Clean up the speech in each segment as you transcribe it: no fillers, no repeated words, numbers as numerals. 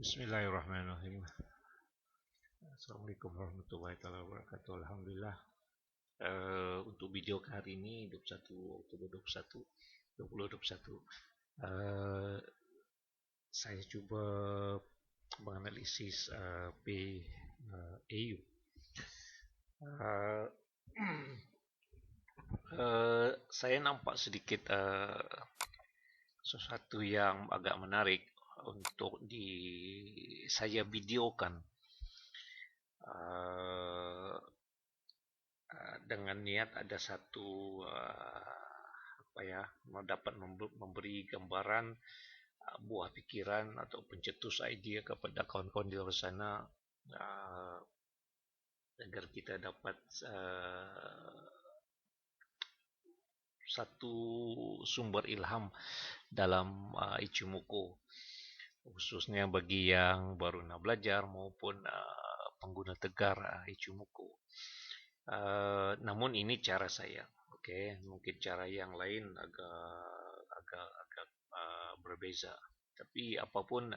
Bismillahirrahmanirrahim. Assalamualaikum warahmatullahi wabarakatuh. Alhamdulillah. Untuk video hari ini 21 Oktober 21 2021, uh, saya cuba menganalisis PAU. Uh, saya nampak sedikit sesuatu yang agak menarik untuk saya videokan. Uh, dengan niat ada satu dapat memberi gambaran buah pikiran atau pencetus idea kepada kawan-kawan di luar sana, agar kita dapat satu sumber ilham dalam Ichimoku, khususnya bagi yang baru nak belajar maupun pengguna tegar Ichimoku. Namun ini cara saya, mungkin cara yang lain agak berbeza. Tapi apapun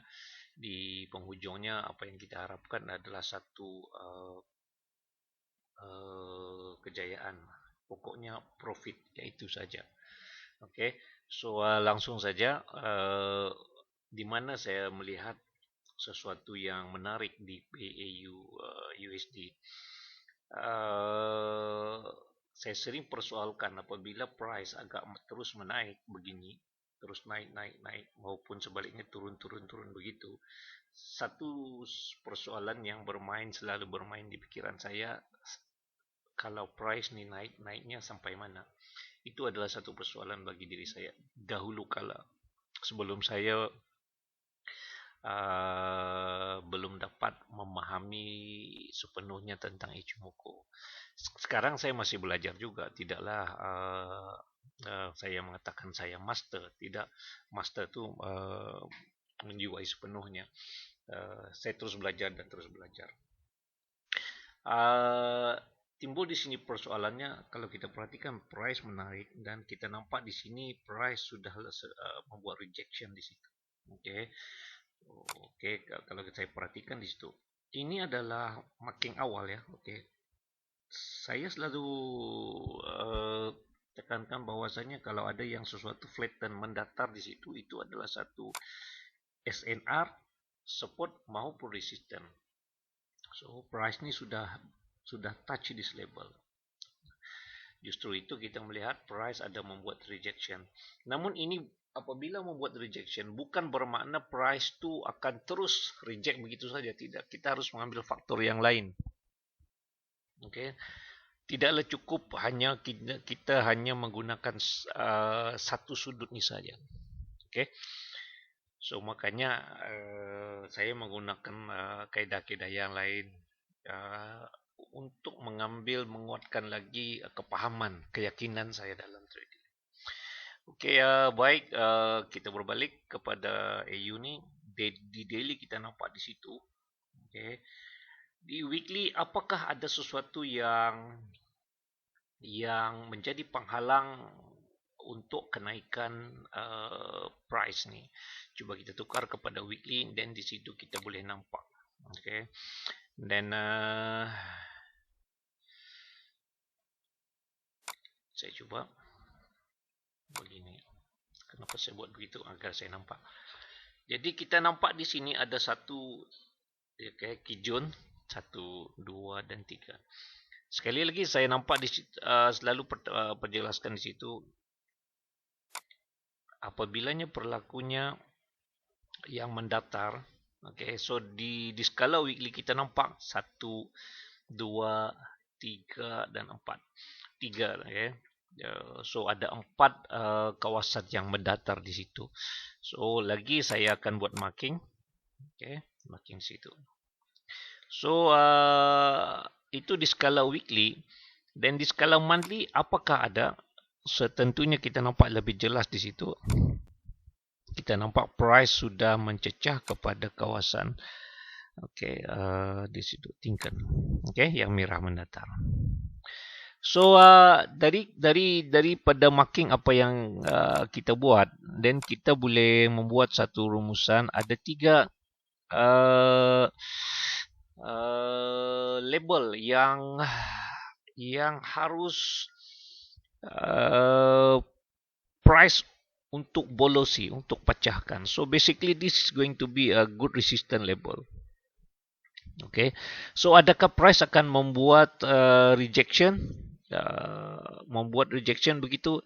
di penghujungnya, apa yang kita harapkan adalah satu kejayaan. Pokoknya profit, yaitu saja. So langsung saja, di mana saya melihat sesuatu yang menarik di PAU USD. Saya sering persoalkan apabila price agak terus menaik begini, terus naik maupun sebaliknya turun begitu. Satu persoalan yang selalu bermain di pikiran saya, kalau price ni naiknya sampai mana? Itu adalah satu persoalan bagi diri saya dahulu kala, sebelum saya belum dapat memahami sepenuhnya tentang Ichimoku. Sekarang saya masih belajar juga, tidaklah saya mengatakan saya master. Tidak, master itu menjiwai sepenuhnya. Saya terus belajar dan terus belajar. Timbul di sini persoalannya, kalau kita perhatikan price menarik dan kita nampak di sini price sudah membuat rejection di situ. Kalau saya perhatikan di situ, ini adalah marking awal ya. Saya selalu tekankan bahwasanya kalau ada yang sesuatu flatten mendatar di situ, itu adalah satu SNR support maupun resistance. So price ini sudah touch this level. Justru itu kita melihat price ada membuat rejection. Namun ini apabila membuat rejection, bukan bermakna price tu akan terus reject begitu saja. Tidak, kita harus mengambil faktor yang lain. Tidaklah cukup hanya kita hanya menggunakan satu sudut ini saja. So makanya saya menggunakan kaedah-kaedah yang lain untuk menguatkan lagi kepahaman, keyakinan saya dalam trading. Baik, kita berbalik kepada AU ni. Di daily kita nampak di situ. Di weekly, apakah ada sesuatu yang menjadi penghalang untuk kenaikan price ni? Cuba kita tukar kepada weekly, dan di situ kita boleh nampak. Dan saya cuba begini. Kenapa saya buat begitu? Agar saya nampak. Jadi kita nampak di sini ada satu kijun, 1, 2 dan 3. Sekali lagi saya nampak di selalu perjelaskan di situ, apabilanya perlakunya yang mendatar. So di skala weekly kita nampak 1, 2, 3 dan 4. 3, so ada 4 kawasan yang mendatar di situ. So lagi saya akan buat marking. Marking situ. So itu di skala weekly. Dan di skala monthly, apakah ada? Tentunya kita nampak lebih jelas di situ. Kita nampak price sudah mencecah kepada kawasan di situ tingkat, yang merah mendatar. So daripada marking apa yang kita buat, dan kita boleh membuat satu rumusan. Ada 3 uh, label yang harus uh, price untuk bolosi, untuk pecahkan. So basically this is going to be a good resistant label. Okay, so adakah price akan membuat rejection? Membuat rejection begitu?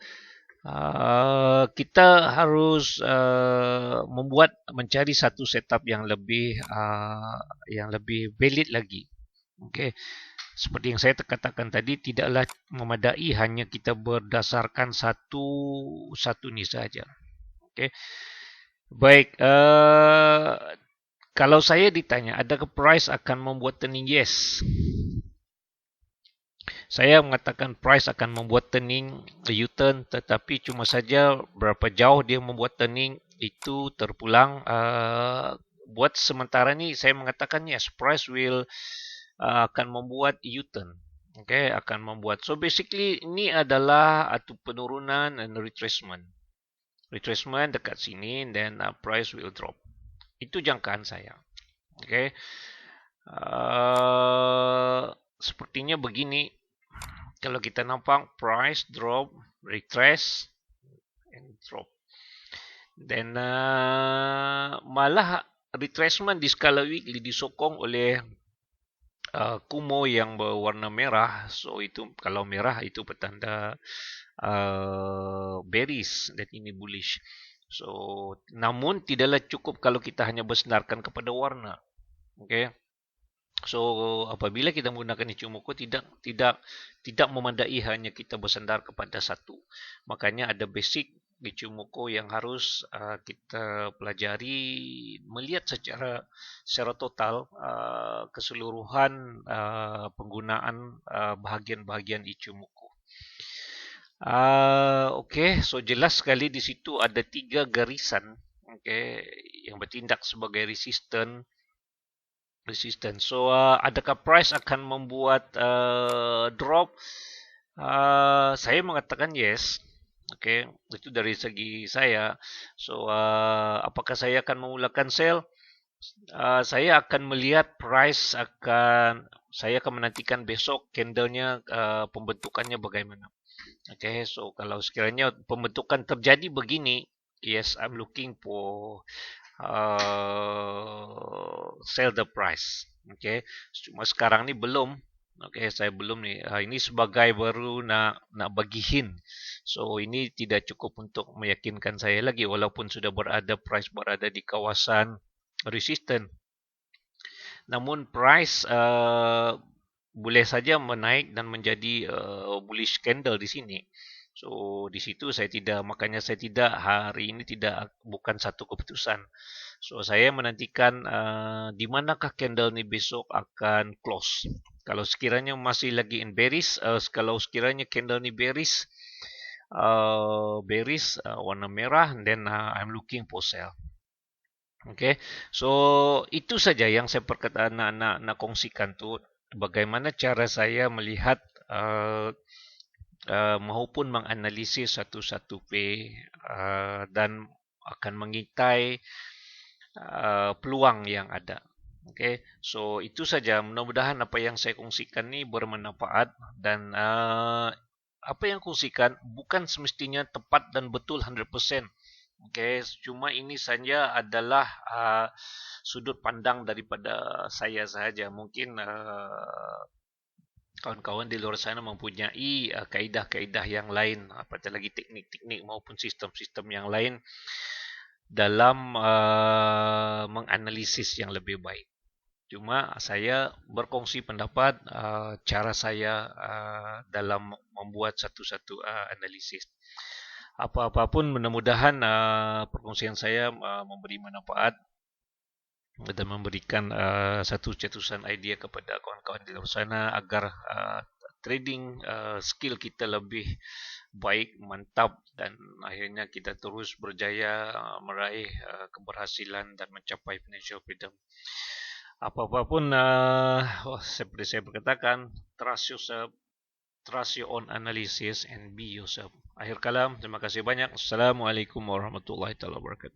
Kita harus mencari satu setup yang lebih valid lagi. Okay, seperti yang saya katakan tadi, tidaklah memadai hanya kita berdasarkan satu ni saja. Okay, baik. Kalau saya ditanya, adakah price akan membuat turning? Yes. Saya mengatakan price akan membuat turning U-turn, tetapi cuma saja berapa jauh dia membuat turning itu terpulang. Buat sementara ni saya mengatakan yes, price will akan membuat U-turn. Okay, akan membuat. So basically ini adalah penurunan and retracement. Retracement dekat sini, then price will drop. Itu jangkaan saya. Okay. Sepertinya begini. Kalau kita nampak price drop, retrace, and drop. Then malah retracement di skala weekly disokong oleh Kumo yang berwarna merah. So itu kalau merah itu petanda bearish dan ini bullish. So namun tidaklah cukup kalau kita hanya bersandarkan kepada warna. Okay. So apabila kita menggunakan Ichimoku tidak memadai hanya kita bersandar kepada satu. Makanya ada basic Ichimoku yang harus kita pelajari, melihat secara total keseluruhan penggunaan bahagian-bahagian Ichimoku. Okay, so jelas sekali di situ ada 3 garisan, okay, yang bertindak sebagai resistance. So adakah price akan membuat drop? Saya mengatakan yes. Okay, itu dari segi saya. So apakah saya akan memulakan sell? Saya akan melihat price saya akan menantikan besok candlenya pembentukannya bagaimana. Okay, so kalau sekiranya pembentukan terjadi begini, yes, I'm looking for sell the price. Okay, cuma sekarang ni belum. Okay, saya belum ni. Ini sebagai baru nak bagihin. So ini tidak cukup untuk meyakinkan saya lagi, walaupun sudah price berada di kawasan resistant. Namun price boleh saja menaik dan menjadi bullish candle di sini. So di situ makanya saya tidak hari ini bukan satu keputusan. So saya menantikan di manakah candle ni besok akan close. Kalau sekiranya masih lagi in bearish, kalau sekiranya candle ni bearish warna merah, then I'm looking for sell. Okay, so itu saja yang saya nak kongsikan tu, bagaimana cara saya melihat maupun menganalisis satu-satu P dan akan mengitai peluang yang ada. Okay, so itu saja. Mudah-mudahan apa yang saya kongsikan ni bermanfaat dan apa yang kongsikan bukan semestinya tepat dan betul 100%. Okay, cuma ini saja adalah sudut pandang daripada saya sahaja. Mungkin kawan-kawan di luar sana mempunyai kaedah-kaedah yang lain, apatah lagi teknik-teknik maupun sistem-sistem yang lain dalam menganalisis yang lebih baik. Cuma saya berkongsi pendapat cara saya dalam membuat satu-satu analisis. Apa-apapun, mudah-mudahan perkongsian saya memberi manfaat dan memberikan satu cetusan idea kepada kawan-kawan di luar sana agar trading skill kita lebih baik, mantap dan akhirnya kita terus berjaya meraih keberhasilan dan mencapai financial freedom. Apa-apapun, seperti saya berkatakan, trust yourself, trust your own analysis and be yourself. Akhir kalam, terima kasih banyak. Assalamualaikum warahmatullahi wabarakatuh.